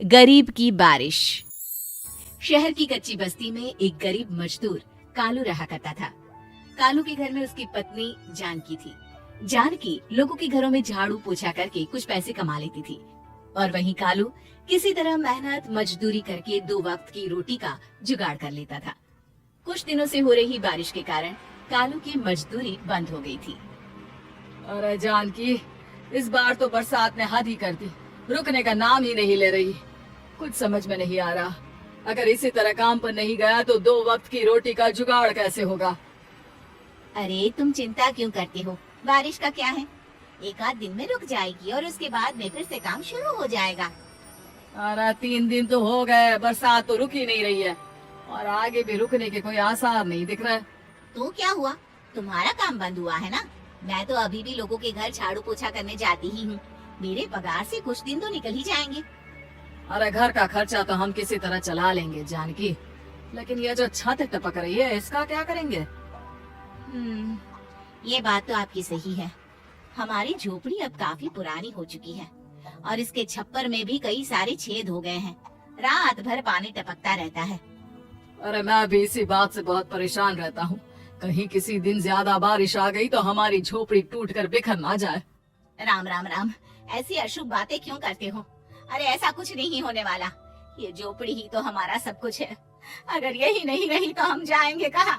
गरीब की बारिश। शहर की कच्ची बस्ती में एक गरीब मजदूर कालू रहा करता था। कालू के घर में उसकी पत्नी जानकी थी। जानकी लोगों के घरों में झाड़ू पोछा करके कुछ पैसे कमा लेती थी और वहीं कालू किसी तरह मेहनत मजदूरी करके 2 वक्त की रोटी का जुगाड़ कर लेता था। कुछ दिनों से हो रही बारिश के कारण कालू की मजदूरी बंद हो गई थी। अरे जानकी, इस बार तो बरसात ने हद ही कर दी, रुकने का नाम ही नहीं ले रही। कुछ समझ में नहीं आ रहा, अगर इसी तरह काम पर नहीं गया तो 2 वक्त की रोटी का जुगाड़ कैसे होगा। अरे तुम चिंता क्यों करते हो, बारिश का क्या है, 1 आध दिन में रुक जाएगी और उसके बाद में फिर से काम शुरू हो जाएगा। अरे 3 दिन तो हो गए, बरसात तो रुक ही नहीं रही है और आगे भी रुकने के कोई आसार नहीं दिख रहा है। तो क्या हुआ, तुम्हारा काम बंद हुआ है ना? मैं तो अभी भी लोगों के घर झाड़ू पोछा करने जाती ही हूँ। मेरे पगार से कुछ दिन तो निकल ही जाएंगे। अरे घर का खर्चा तो हम किसी तरह चला लेंगे जानकी, लेकिन ये जो छत टपक रही है इसका क्या करेंगे? ये बात तो आपकी सही है। हमारी झोपड़ी अब काफी पुरानी हो चुकी है और इसके छप्पर में भी कई सारे छेद हो गए हैं। रात भर पानी टपकता रहता है। अरे मैं भी इसी बात से बहुत परेशान रहता हूँ। कहीं किसी दिन ज्यादा बारिश आ गई तो हमारी झोपड़ी टूटकर बिखर ना जाए। राम राम राम, ऐसी अशुभ बातें क्यों करते हो? अरे ऐसा कुछ नहीं होने वाला, ये झोपड़ी ही तो हमारा सब कुछ है। अगर यही नहीं रही तो हम जाएंगे कहाँ?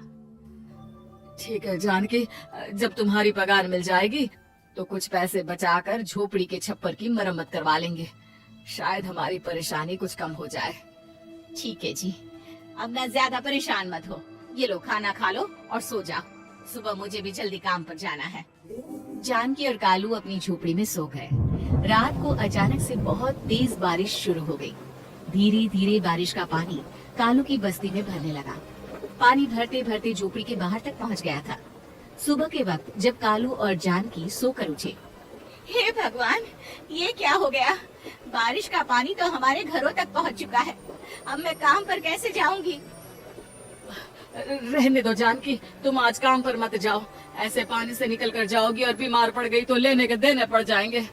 ठीक है जानकी, जब तुम्हारी पगार मिल जाएगी तो कुछ पैसे बचाकर झोपड़ी के छप्पर की मरम्मत करवा लेंगे, शायद हमारी परेशानी कुछ कम हो जाए। ठीक है जी, अब ना ज्यादा परेशान मत हो। ये लो खाना खा लो और सो जाओ, सुबह मुझे भी जल्दी काम पर जाना है। जानकी और कालू अपनी झोपड़ी में सो गए। रात को अचानक से बहुत तेज बारिश शुरू हो गई। धीरे धीरे बारिश का पानी कालू की बस्ती में भरने लगा। पानी भरते भरते झोपड़ी के बाहर तक पहुंच गया था। सुबह के वक्त जब कालू और जानकी सोकर उठे, हे भगवान, ये क्या हो गया? बारिश का पानी तो हमारे घरों तक पहुंच चुका है। अब मैं काम पर कैसे जाऊंगी? रहने दो जानकी, तुम आज काम पर मत जाओ। ऐसे पानी से निकल कर जाओगी और बीमार पड़ गई तो लेने के देने पड़ जाएंगे।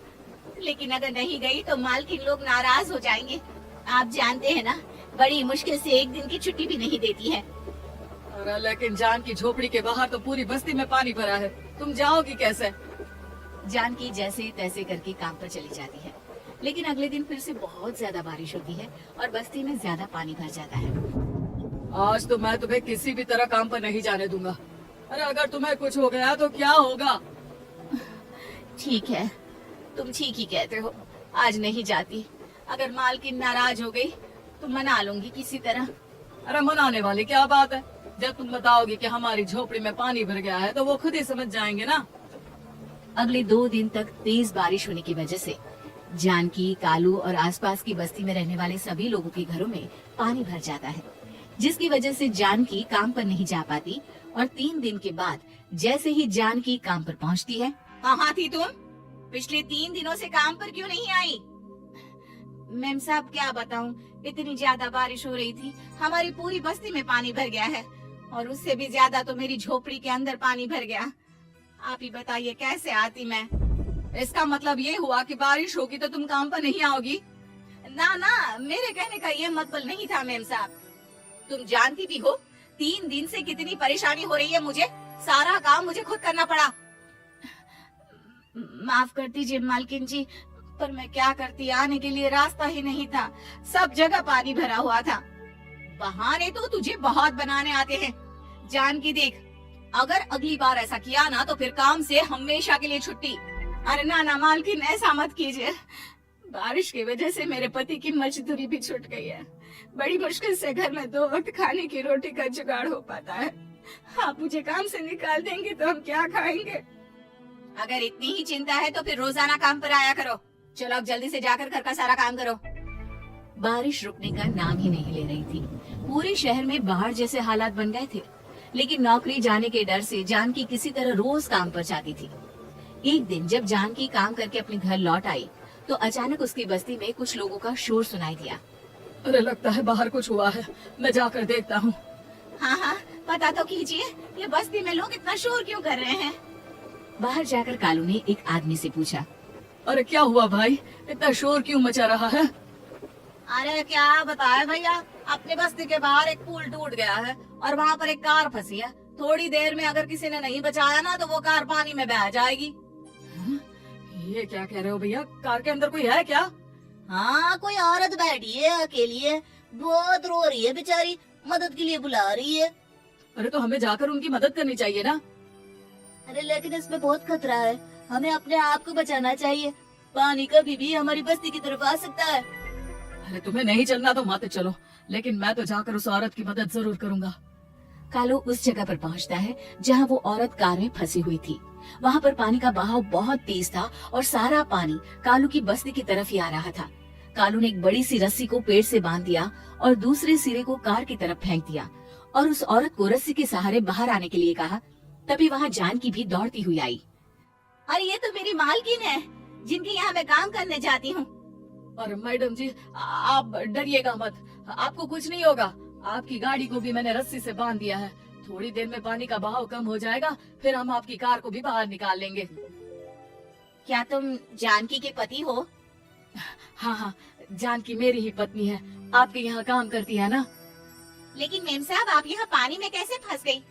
लेकिन अगर नहीं गई तो मालकिन लोग नाराज हो जाएंगे। आप जानते हैं ना, बड़ी मुश्किल से 1 दिन की छुट्टी भी नहीं देती है। अरे लेकिन जानकी, झोपड़ी के बाहर तो पूरी बस्ती में पानी भरा है, तुम जाओगी कैसे? जानकी जैसे तैसे करके काम पर चली जाती है, लेकिन अगले दिन फिर से बहुत ज्यादा बारिश होती है और बस्ती में ज्यादा पानी भर जाता है। आज तो मैं तुम्हें किसी भी तरह काम पर नहीं जाने दूंगा। अरे अगर तुम्हें कुछ हो गया तो क्या होगा? ठीक है, तुम ठीक ही कहते हो, आज नहीं जाती। अगर मालकिन नाराज हो गई तो मना लूंगी किसी तरह। अरे मनाने वाली क्या बात है, जब तुम बताओगी कि हमारी झोपड़ी में पानी भर गया है तो वो खुद ही समझ जाएंगे ना। अगले 2 दिन तक तेज बारिश होने की वजह से जानकी, कालू और आसपास की बस्ती में रहने वाले सभी लोगों के घरों में पानी भर जाता है, जिसकी वजह से जानकी काम पर नहीं जा पाती। और 3 दिन के बाद जैसे ही जानकी काम पर पहुंचती है, कहाँ थी तुम? पिछले 3 दिनों से काम पर क्यों नहीं आई? मैम साहब क्या बताऊं, इतनी ज्यादा बारिश हो रही थी, हमारी पूरी बस्ती में पानी भर गया है और उससे भी ज्यादा तो मेरी झोपड़ी के अंदर पानी भर गया। आप ही बताइए कैसे आती मैं? इसका मतलब ये हुआ कि बारिश होगी तो तुम काम पर नहीं आओगी? ना ना, मेरे कहने का ये मतलब नहीं था मैम साहब। तुम जानती भी हो 3 दिन से कितनी परेशानी हो रही है मुझे, सारा काम मुझे खुद करना पड़ा। माफ कर दीजिए मालकिन जी, पर मैं क्या करती, आने के लिए रास्ता ही नहीं था, सब जगह पानी भरा हुआ था। बहाने तो तुझे बहुत बनाने आते हैं। जानकी देख, अगर अगली बार ऐसा किया ना तो फिर काम से हमेशा के लिए छुट्टी। अरे ना ना मालकिन, ऐसा मत कीजिए। बारिश की वजह से मेरे पति की मजदूरी भी छूट गई है। बड़ी मुश्किल से घर में 2 वक्त खाने की रोटी का जुगाड़ हो पाता है। आप मुझे काम से निकाल देंगे तो हम क्या खाएंगे? अगर इतनी ही चिंता है तो फिर रोजाना काम पर आया करो। चलो अब जल्दी से जाकर घर का सारा काम करो। बारिश रुकने का नाम ही नहीं ले रही थी। पूरे शहर में बाढ़ जैसे हालात बन गए थे, लेकिन नौकरी जाने के डर से जानकी किसी तरह रोज काम पर जाती थी। एक दिन जब जानकी काम करके अपने घर लौट आई तो अचानक उसकी बस्ती में कुछ लोगों का शोर सुनाई दिया। अरे लगता है बाहर कुछ हुआ है, मैं जाकर देखता हूँ। हाँ हाँ, पता तो कीजिए, ये बस्ती में लोग इतना शोर क्यों कर रहे हैं? बाहर जाकर कालू ने एक आदमी से पूछा, अरे क्या हुआ भाई, इतना शोर क्यों मचा रहा है? अरे क्या बताए भैया, अपने बस्ती के बाहर एक पुल टूट गया है और वहाँ पर एक कार फंसी है। थोड़ी देर में अगर किसी ने नहीं बचाया ना तो वो कार पानी में बह जाएगी। ये क्या कह रहे हो भैया, कार के अंदर कोई है क्या? हाँ, कोई औरत बैठी है, अकेली है, बहुत रो रही है बेचारी, मदद के लिए बुला रही है। अरे तो हमें जाकर उनकी मदद करनी चाहिए ना। अरे लेकिन इसमें बहुत खतरा है, हमें अपने आप को बचाना चाहिए। पानी कभी भी हमारी बस्ती की तरफ आ सकता है। अरे तुम्हें नहीं चलना तो मत चलो, लेकिन मैं तो जाकर उस औरत की मदद जरूर करूंगा। कालू उस जगह पर पहुंचता है जहां वो औरत कार में फंसी हुई थी। वहां पर पानी का बहाव बहुत तेज था और सारा पानी कालू की बस्ती की तरफ ही आ रहा था। कालू ने एक बड़ी सी रस्सी को पेड़ से बांध दिया और दूसरे सिरे को कार की तरफ फेंक दिया और उस औरत को रस्सी के सहारे बाहर आने के लिए कहा। तभी वहां जानकी भी दौड़ती हुई आई। अरे ये तो मेरी मालकिन है जिनके यहाँ मैं काम करने जाती हूँ। और मैडम जी आप डरिएगा मत, आपको कुछ नहीं होगा। आपकी गाड़ी को भी मैंने रस्सी से बांध दिया है। थोड़ी देर में पानी का बहाव कम हो जाएगा, फिर हम आपकी कार को भी बाहर निकाल लेंगे। क्या तुम जानकी के पति हो? हाँ हाँ, जानकी मेरी ही पत्नी है, आपके यहाँ काम करती है ना। लेकिन मेम साहब आप यहाँ पानी में कैसे फंस गई?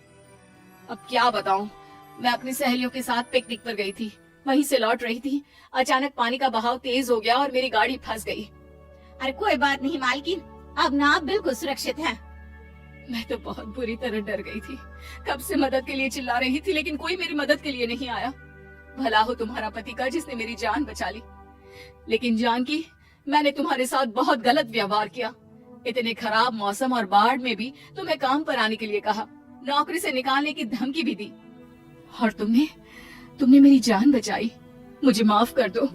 अब क्या बताऊं, मैं अपनी सहेलियों के साथ पिकनिक पर गई थी, वहीं से लौट रही थी। अचानक पानी का बहाव तेज हो गया और मेरी गाड़ी फंस गई। अरे कोई बात नहीं मालकिन, अब ना आप बिल्कुल सुरक्षित हैं। मैं तो बहुत बुरी तरह डर गई थी। कब से मदद के लिए चिल्ला रही थी, लेकिन कोई मेरी मदद के लिए नहीं आया। भला हो तुम्हारा पति का जिसने मेरी जान बचा ली। लेकिन जानकी, मैंने तुम्हारे साथ बहुत गलत व्यवहार किया। इतने खराब मौसम और बाढ़ में भी तुम्हें काम पर आने के लिए कहा, नौकरी से निकालने की धमकी भी दी, और तुमने मेरी जान बचाई। मुझे माफ कर दो।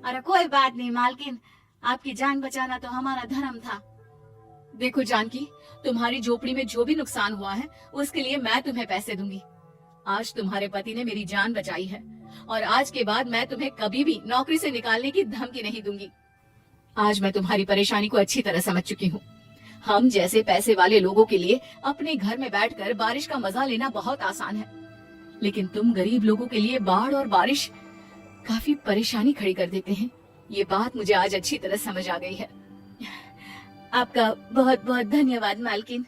अरे कोई बात नहीं मालकिन, आपकी जान बचाना तो हमारा धर्म था। देखो जानकी, तुम्हारी झोपड़ी में जो भी नुकसान हुआ है उसके लिए मैं तुम्हें पैसे दूंगी। आज तुम्हारे पति ने मेरी जान बचाई है और आज के बाद मैं तुम्हें कभी भी नौकरी से निकालने की धमकी नहीं दूंगी। आज मैं तुम्हारी परेशानी को अच्छी तरह समझ चुकी हूँ। हम जैसे पैसे वाले लोगों के लिए अपने घर में बैठकर बारिश का मजा लेना बहुत आसान है, लेकिन तुम गरीब लोगों के लिए बाढ़ और बारिश काफी परेशानी खड़ी कर देते हैं। ये बात मुझे आज अच्छी तरह समझ आ गई है। आपका बहुत बहुत धन्यवाद मालकिन।